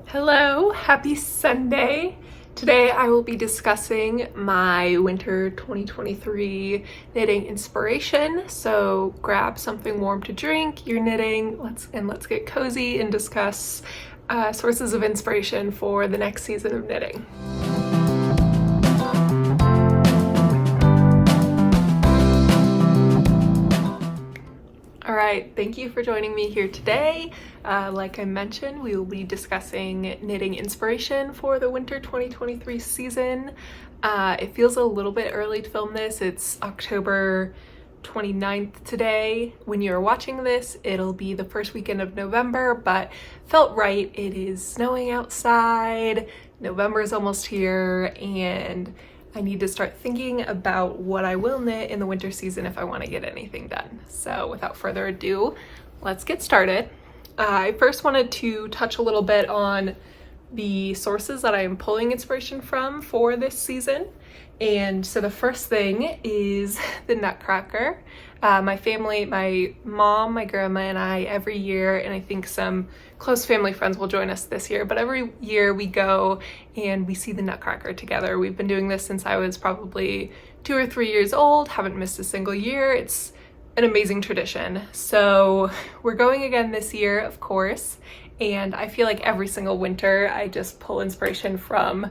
Hello, happy Sunday. Today I will be discussing my winter 2023 knitting inspiration. So grab something warm to drink, you're knitting, let's get cozy and discuss sources of inspiration for the next season of knitting. All right, thank you for joining me here today. Like I mentioned, we will be discussing knitting inspiration for the winter 2023 season. It feels a little bit early to film this. It's October 29th today. When you're watching this, it'll be the first weekend of November, but felt right. It is snowing outside. November is almost here, and I need to start thinking about what I will knit in the winter season if I want to get anything done. So without further ado, let's get started. I first wanted to touch a little bit on the sources that I am pulling inspiration from for this season. And so the first thing is the Nutcracker. My family, my mom, my grandma, and I every year, and I think some close family friends will join us this year, but every year we go and we see the Nutcracker together. We've been doing this since I was probably 2 or 3 years old, haven't missed a single year. It's an amazing tradition. So we're going again this year, of course, and I feel like every single winter I just pull inspiration from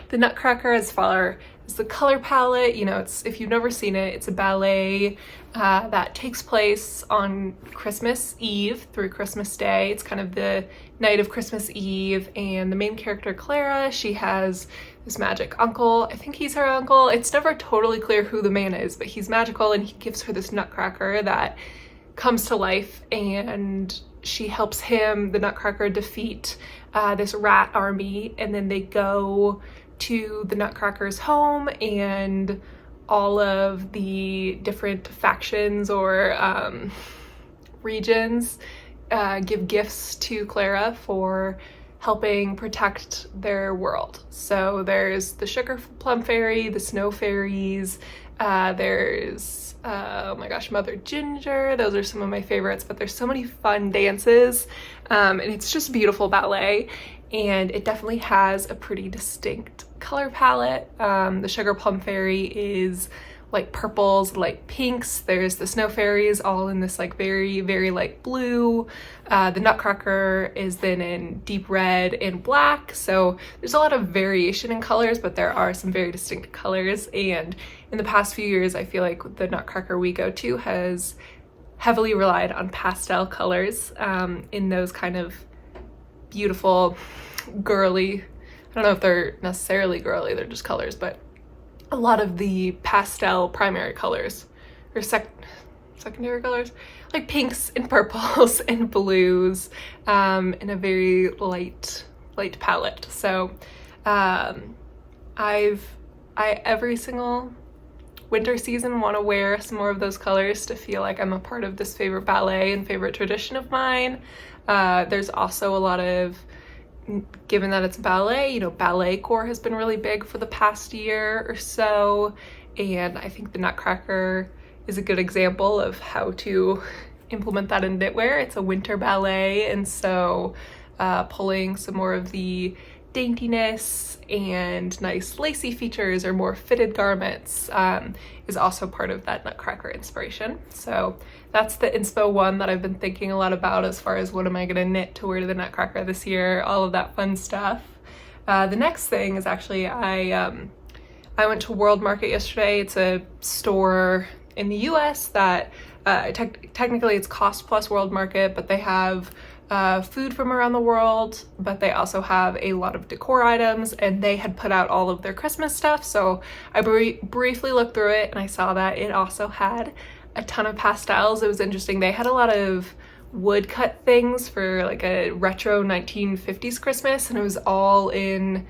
the Nutcracker as far as the color palette. You know, it's, if you've never seen it, it's a ballet that takes place on Christmas Eve through Christmas Day. It's kind of the night of Christmas Eve, and the main character, Clara, she has this magic uncle. I think he's her uncle. It's never totally clear who the man is, but he's magical, and he gives her this Nutcracker that comes to life, and she helps him, the Nutcracker, defeat this rat army, and then they go to the Nutcracker's home, and all of the different factions or regions give gifts to Clara for helping protect their world. So there's the Sugar Plum Fairy, the Snow Fairies, there's oh my gosh, Mother Ginger. Those are some of my favorites, but there's so many fun dances, and it's just beautiful ballet, and it definitely has a pretty distinct color palette. The Sugar Plum Fairy is like purples, like pinks. There's the Snow Fairies all in this like very, very light blue. The Nutcracker is then in deep red and black. So there's a lot of variation in colors, but there are some very distinct colors. And in the past few years, I feel like the Nutcracker we go to has heavily relied on pastel colors in those kind of beautiful, girly, I don't know if they're necessarily girly, they're just colors, but a lot of the pastel primary colors or secondary colors, like pinks and purples and blues, in a very light palette. So I every single winter season want to wear some more of those colors to feel like I'm a part of this favorite ballet and favorite tradition of mine. There's also a lot of, given that it's ballet, you know, ballet core has been really big for the past year or so, and I think the Nutcracker is a good example of how to implement that in knitwear. It's a winter ballet, and so pulling some more of the daintiness and nice lacy features or more fitted garments is also part of that Nutcracker inspiration. So that's the inspo one that I've been thinking a lot about as far as what am I gonna knit to wear to the Nutcracker this year, all of that fun stuff. The next thing is actually I went to World Market yesterday. It's a store in the US that technically it's cost plus World Market, but they have food from around the world, but they also have a lot of decor items, and they had put out all of their Christmas stuff. So I briefly looked through it, and I saw that it also had a ton of pastels. It was interesting. They had a lot of woodcut things for like a retro 1950s Christmas, and it was all in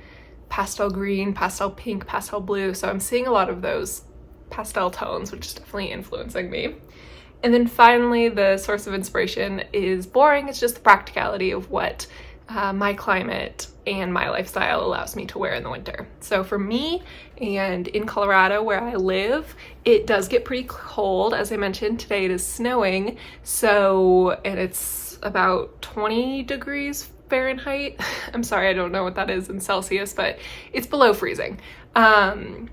pastel green, pastel pink, pastel blue. So I'm seeing a lot of those pastel tones, which is definitely influencing me. And then finally, the source of inspiration is boring. It's just the practicality of what my climate and my lifestyle allows me to wear in the winter. So for me, and in Colorado where I live, it does get pretty cold. As I mentioned, today it is snowing. So, and it's about 20 degrees Fahrenheit. I'm sorry, I don't know what that is in Celsius, but it's below freezing. And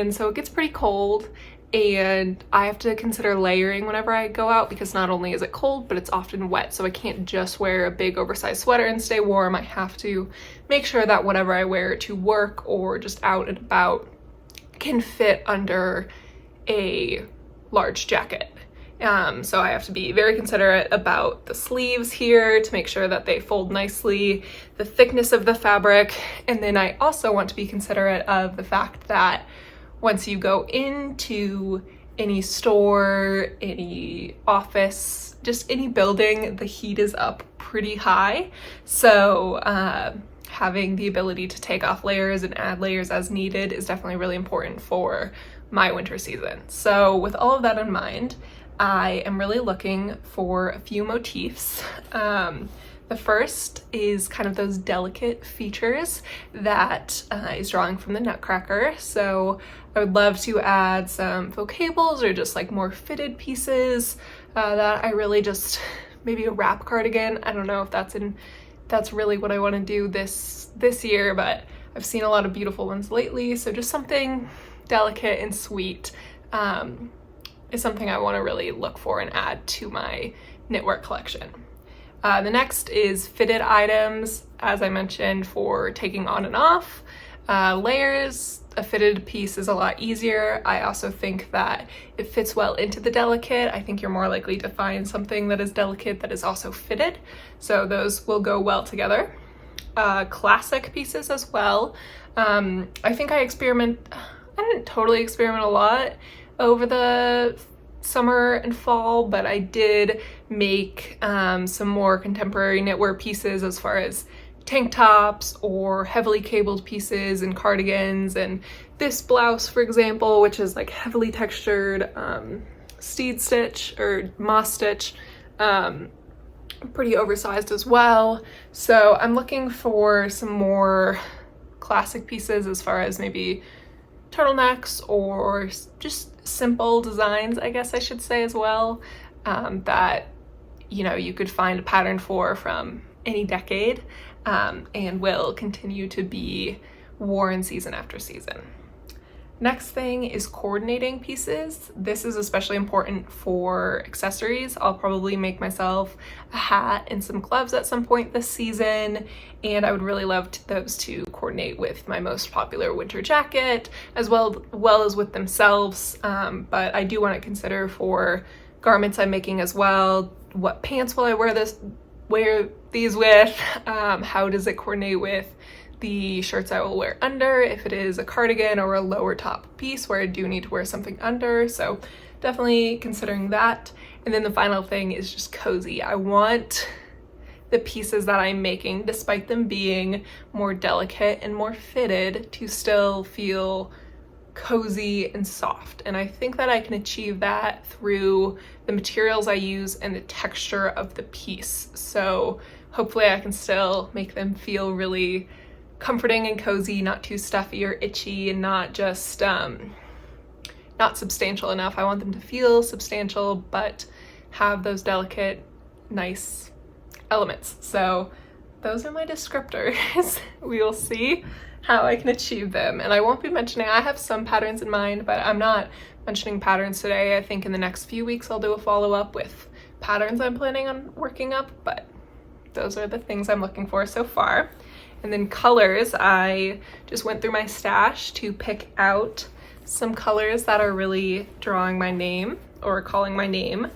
so it gets pretty cold, and I have to consider layering whenever I go out because not only is it cold, but it's often wet. So I can't just wear a big oversized sweater and stay warm. I have to make sure that whatever I wear to work or just out and about can fit under a large jacket. So I have to be very considerate about the sleeves here to make sure that they fold nicely, the thickness of the fabric, and then I also want to be considerate of the fact that once you go into any store, any office, just any building, the heat is up pretty high. So having the ability to take off layers and add layers as needed is definitely really important for my winter season. So with all of that in mind, I am really looking for a few motifs. The first is kind of those delicate features that is drawing from the Nutcracker. So I would love to add some faux cables or just like more fitted pieces that I really just, maybe a wrap cardigan. I don't know if that's really what I want to do this year, but I've seen a lot of beautiful ones lately. So just something delicate and sweet is something I want to really look for and add to my knitwear collection. The next is fitted items, as I mentioned, for taking on and off. Layers, a fitted piece is a lot easier. I also think that it fits well into the delicate. I think you're more likely to find something that is delicate that is also fitted. So those will go well together. Classic pieces as well. I think I didn't totally experiment a lot over the summer and fall, but I did make some more contemporary knitwear pieces as far as tank tops or heavily cabled pieces and cardigans, and this blouse, for example, which is like heavily textured steed stitch or moss stitch, pretty oversized as well. So I'm looking for some more classic pieces as far as maybe turtlenecks or just simple designs, I guess I should say, as well, that you could find a pattern for from any decade and will continue to be worn season after season. Next thing is coordinating pieces. This is especially important for accessories. I'll probably make myself a hat and some gloves at some point this season, and I would really love those to coordinate with my most popular winter jacket as well as with themselves. But I do want to consider for garments I'm making as well, what pants will I wear these with? How does it coordinate with the shirts I will wear under, if it is a cardigan or a lower top piece where I do need to wear something under. So definitely considering that. And then the final thing is just cozy. I want the pieces that I'm making, despite them being more delicate and more fitted, to still feel cozy and soft. And I think that I can achieve that through the materials I use and the texture of the piece. So hopefully I can still make them feel really comforting and cozy, not too stuffy or itchy, and not just not substantial enough. I want them to feel substantial but have those delicate, nice elements. So those are my descriptors. We will see how I can achieve them, and I won't be mentioning, I have some patterns in mind, but I'm not mentioning patterns today. I think in the next few weeks I'll do a follow-up with patterns I'm planning on working up, but those are the things I'm looking for so far. And then colors, I just went through my stash to pick out some colors that are really drawing my name or calling my name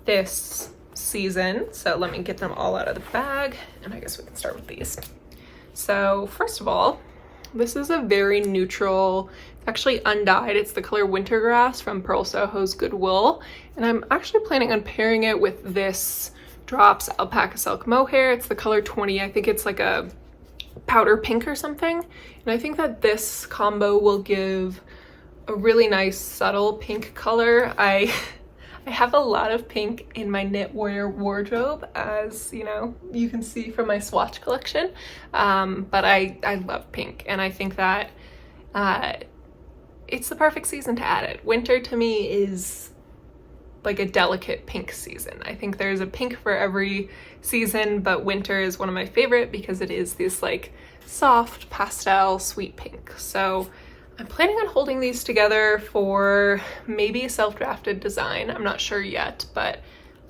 this season. So let me get them all out of the bag, and I guess we can start with these. So first of all, this is a very neutral, it's actually undyed. It's the color Wintergrass from Pearl Soho's Goodwill, and I'm actually planning on pairing it with this Drops Alpaca Silk Mohair. It's the color 20. I think it's like a powder pink or something, and I think that this combo will give a really nice subtle pink color. I have a lot of pink in my knitwear wardrobe, as you can see from my swatch collection, but I love pink, and I think that it's the perfect season to add it. Winter to me is like a delicate pink season. I think there's a pink for every season, but winter is one of my favorite because it is this like soft pastel sweet pink. So I'm planning on holding these together for maybe a self-drafted design. I'm not sure yet, but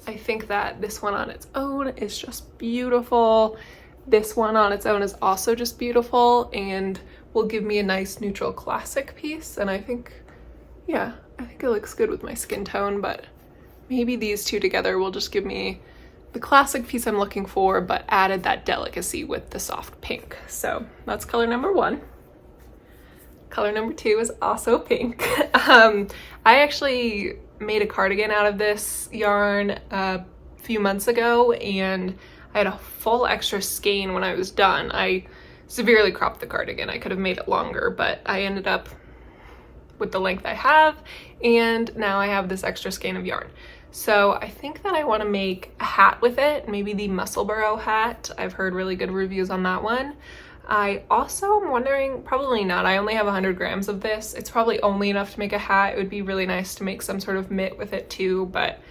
I think that this one on its own is just beautiful. This one on its own is also just beautiful and will give me a nice neutral classic piece. And I think, yeah, I think it looks good with my skin tone, but maybe these two together will just give me the classic piece I'm looking for, but added that delicacy with the soft pink. So that's color number 1. Color number 2 is also pink. I actually made a cardigan out of this yarn a few months ago, and I had a full extra skein when I was done. I severely cropped the cardigan. I could have made it longer, but I ended up with the length I have, and now I have this extra skein of yarn. So I think that I want to make a hat with it, maybe the Musselburgh hat. I've heard really good reviews on that one. I also am wondering, probably not, I only have 100 grams of this. It's probably only enough to make a hat. It would be really nice to make some sort of mitt with it too, but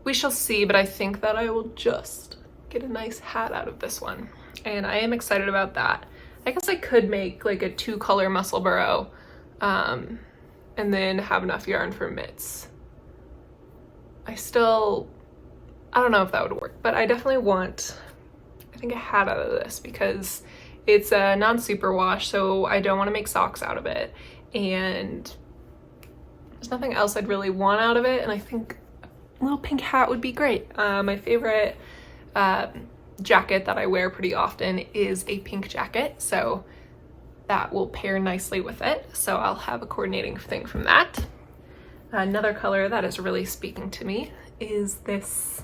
we shall see. But I think that I will just get a nice hat out of this one, and I am excited about that. I guess I could make like a 2-color Musselburgh and then have enough yarn for mitts. I don't know if that would work, but I definitely want, I think, a hat out of this because it's a non-superwash, so I don't want to make socks out of it, and there's nothing else I'd really want out of it, and I think a little pink hat would be great. My favorite jacket that I wear pretty often is a pink jacket, so that will pair nicely with it, so I'll have a coordinating thing from that. Another color that is really speaking to me is this.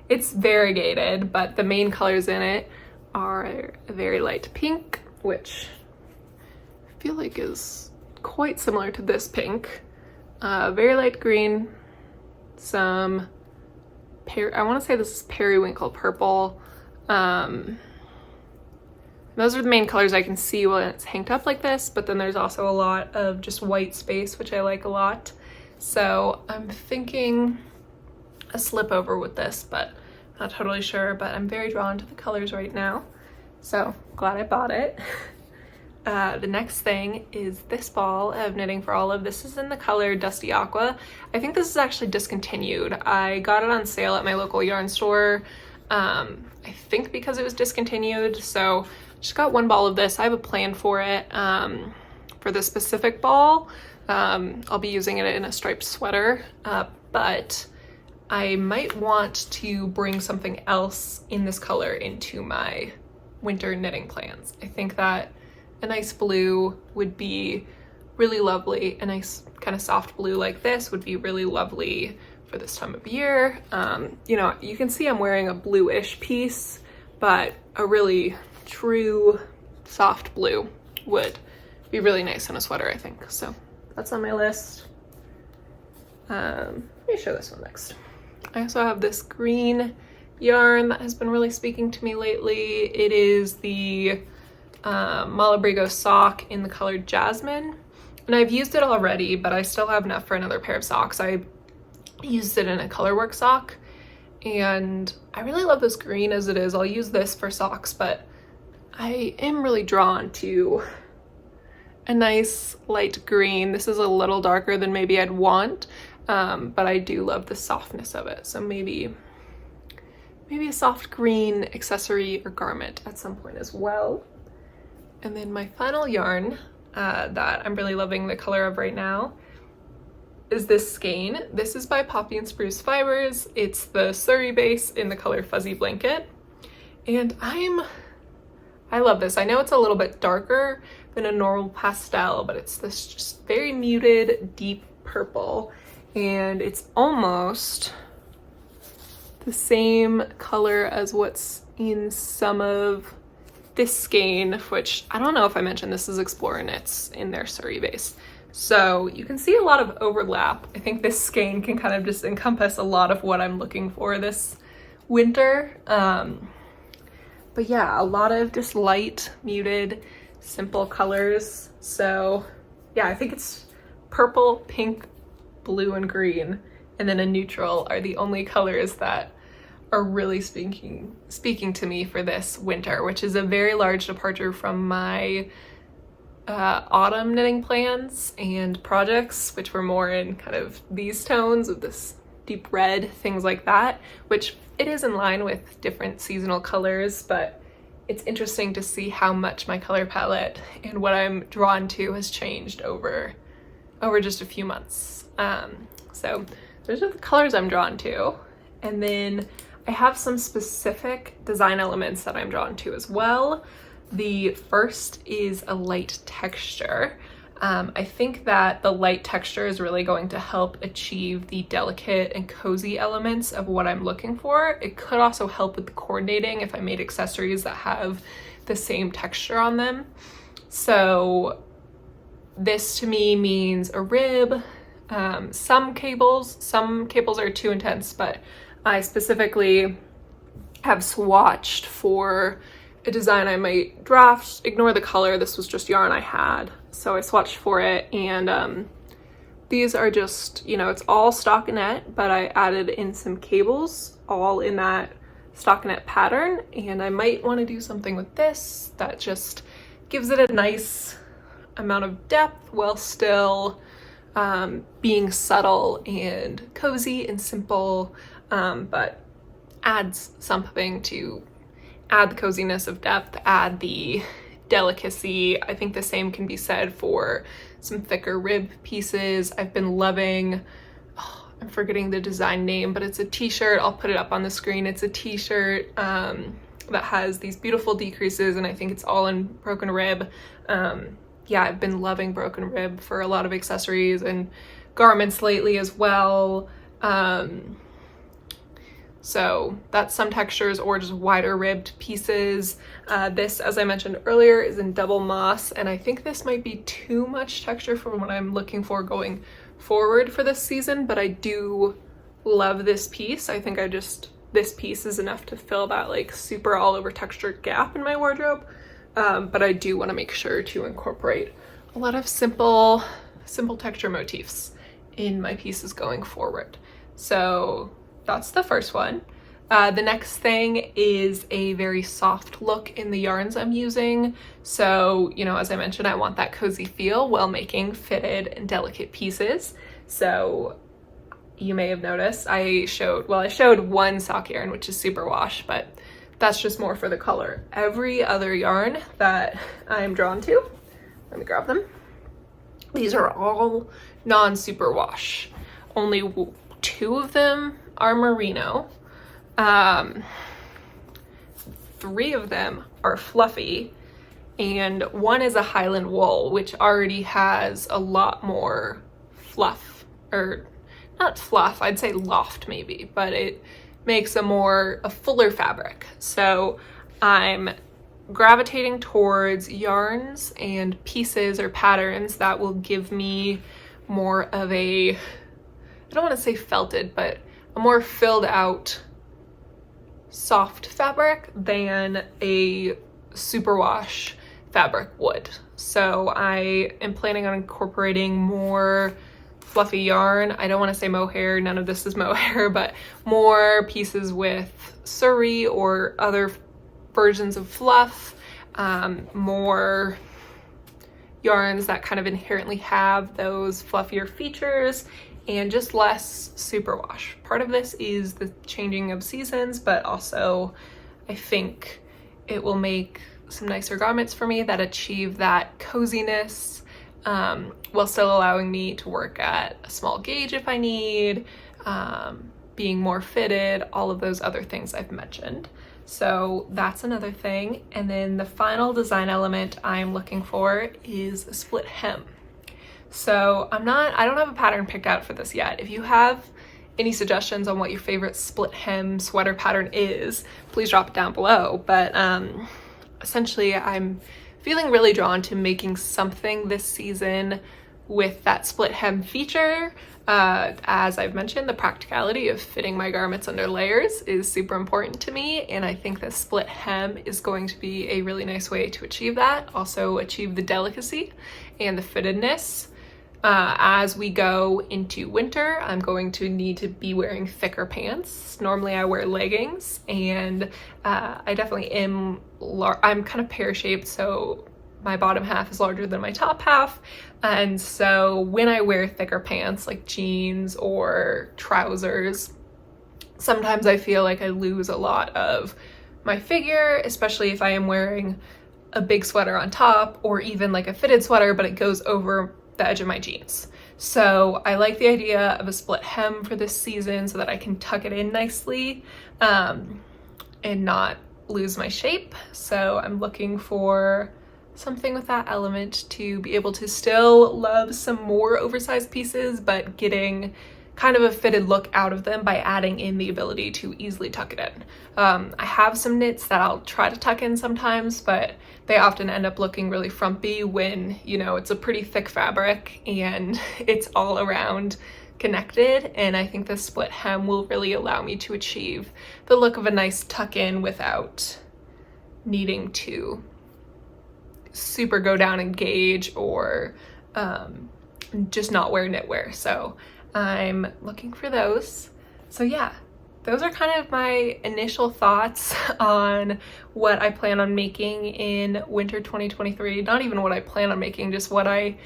It's variegated, but the main colors in it are a very light pink, which I feel like is quite similar to this pink. Very light green, some I want to say this is periwinkle purple. Those are the main colors I can see when it's hanged up like this, but then there's also a lot of just white space, which I like a lot. So I'm thinking a slip over with this, but I'm not totally sure, but I'm very drawn to the colors right now. So glad I bought it. The next thing is this ball of Knitting for Olive. This is in the color Dusty Aqua. I think this is actually discontinued. I got it on sale at my local yarn store, I think because it was discontinued. So just got 1 ball of this. I have a plan for it for the specific ball. I'll be using it in a striped sweater, but I might want to bring something else in this color into my winter knitting plans. I think that a nice blue would be really lovely. A nice kind of soft blue like this would be really lovely for this time of year. You know, you can see I'm wearing a bluish piece, but a really true soft blue would be really nice in a sweater, I think. So that's on my list. Let me show this one next. I also have this green yarn that has been really speaking to me lately. It is the Malabrigo sock in the color Jasmine, and I've used it already, but I still have enough for another pair of socks. I used it in a colorwork sock, and I really love this green as it is. I'll use this for socks, but I am really drawn to a nice light green. This is a little darker than maybe I'd want, but I do love the softness of it. So maybe a soft green accessory or garment at some point as well. And then my final yarn that I'm really loving the color of right now is this skein. This is by Poppy and Spruce Fibers. It's the Surrey base in the color Fuzzy Blanket, and I love this. I know it's a little bit darker than a normal pastel, but it's this just very muted deep purple, and it's almost the same color as what's in some of this skein, which I don't know if I mentioned, this is Explorer Knits in their Surrey base. So you can see a lot of overlap. I think this skein can kind of just encompass a lot of what I'm looking for this winter. But yeah, a lot of just light, muted, simple colors. So yeah, I think it's purple, pink, blue, and green and then a neutral are the only colors that are really speaking to me for this winter, which is a very large departure from my autumn knitting plans and projects, which were more in kind of these tones of this deep red, things like that, which it is in line with different seasonal colors, but it's interesting to see how much my color palette and what I'm drawn to has changed over just a few months. So those are the colors I'm drawn to. And then I have some specific design elements that I'm drawn to as well. The first is a light texture. I think that the light texture is really going to help achieve the delicate and cozy elements of what I'm looking for. It could also help with the coordinating if I made accessories that have the same texture on them. So this to me means a rib, some cables are too intense, but I specifically have swatched for a design I might draft. Ignore the color, this was just yarn I had, so I swatched for it, and these are just, you know, it's all stockinette, but I added in some cables all in that stockinette pattern, and I might want to do something with this that just gives it a nice amount of depth while still being subtle and cozy and simple, but adds something to add the coziness of depth, add the delicacy. I think the same can be said for some thicker rib pieces. I've been loving, I'm forgetting the design name, but it's a t-shirt. I'll put it up on the screen. It's a t-shirt that has these beautiful decreases, and I think it's all in broken rib. Yeah, I've been loving broken rib for a lot of accessories and garments lately as well. So that's some textures, or just wider ribbed pieces. This, as I mentioned earlier, is in double moss, and I think this might be too much texture for what I'm looking for going forward for this season, but I do love this piece. I think this piece is enough to fill that like super all over textured gap in my wardrobe. But I do want to make sure to incorporate a lot of simple texture motifs in my pieces going forward. So that's the first one. The next thing is a very soft look in the yarns I'm using. So, you know, as I mentioned, I want that cozy feel while making fitted and delicate pieces. So you may have noticed I showed one sock yarn, which is superwash, but that's just more for the color. Every other yarn that I'm drawn to, let me grab them. These are all non-superwash. Only 2 of them are merino. 3 of them are fluffy, and 1 is a Highland wool, which already has a lot more fluff, or not fluff, I'd say loft maybe, but it makes a fuller fabric. So I'm gravitating towards yarns and pieces or patterns that will give me more of a, I don't want to say felted, but a more filled out soft fabric than a superwash fabric would. So I am planning on incorporating more fluffy yarn. I don't want to say mohair, none of this is mohair, but more pieces with suri or other versions of fluff, more yarns that kind of inherently have those fluffier features, and just less superwash. Part of this is the changing of seasons, but also I think it will make some nicer garments for me that achieve that coziness, while still allowing me to work at a small gauge if I need, being more fitted, all of those other things I've mentioned. So that's another thing. And then the final design element I'm looking for is a split hem. So I don't have a pattern picked out for this yet. If you have any suggestions on what your favorite split hem sweater pattern is, please drop it down below. But essentially I'm feeling really drawn to making something this season with that split hem feature. As I've mentioned, the practicality of fitting my garments under layers is super important to me, and I think that split hem is going to be a really nice way to achieve that. Also achieve the delicacy and the fittedness. As we go into winter, I'm going to need to be wearing thicker pants. Normally I wear leggings, and I definitely am, I'm kind of pear-shaped, so my bottom half is larger than my top half, and so when I wear thicker pants like jeans or trousers, sometimes I feel like I lose a lot of my figure, especially if I am wearing a big sweater on top, or even like a fitted sweater but it goes over the edge of my jeans. So I like the idea of a split hem for this season so that I can tuck it in nicely and not lose my shape. So I'm looking for something with that element to be able to still love some more oversized pieces, but getting kind of a fitted look out of them by adding in the ability to easily tuck it in. I have some knits that I'll try to tuck in sometimes, but they often end up looking really frumpy when, you know, it's a pretty thick fabric and it's all around connected. And I think the split hem will really allow me to achieve the look of a nice tuck in without needing to super go down and gauge or just not wear knitwear. So I'm looking for those. So yeah, those are kind of my initial thoughts on what I plan on making in winter 2023. Not even what I plan on making, just what I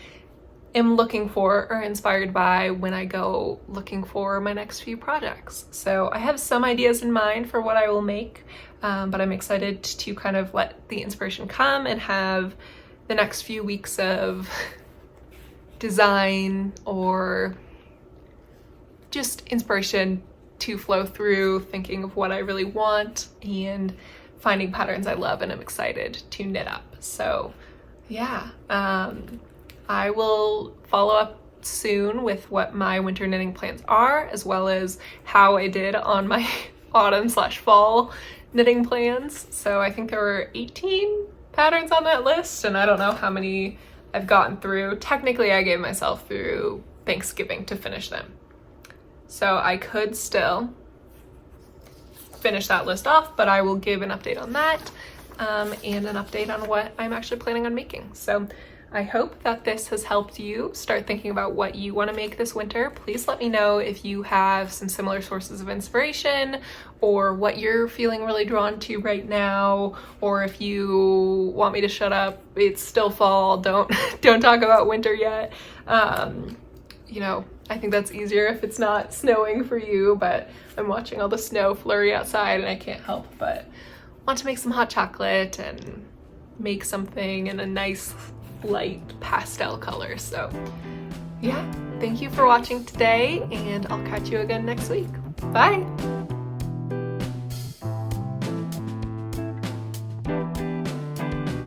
am looking for or inspired by when I go looking for my next few projects. So I have some ideas in mind for what I will make, but I'm excited to kind of let the inspiration come and have the next few weeks of design or just inspiration to flow through, thinking of what I really want and finding patterns I love and I'm excited to knit up. So yeah, I will follow up soon with what my winter knitting plans are, as well as how I did on my autumn/fall knitting plans. So I think there were 18 patterns on that list, and I don't know how many I've gotten through. Technically, I gave myself through Thanksgiving to finish them. So I could still finish that list off, but I will give an update on that and an update on what I'm actually planning on making. So I hope that this has helped you start thinking about what you want to make this winter. Please let me know if you have some similar sources of inspiration or what you're feeling really drawn to right now, or if you want me to shut up, it's still fall, don't talk about winter yet. You know, I think that's easier if it's not snowing for you, but I'm watching all the snow flurry outside and I can't help but want to make some hot chocolate and make something in a nice light pastel color. So yeah, thank you for watching today, and I'll catch you again next week. Bye!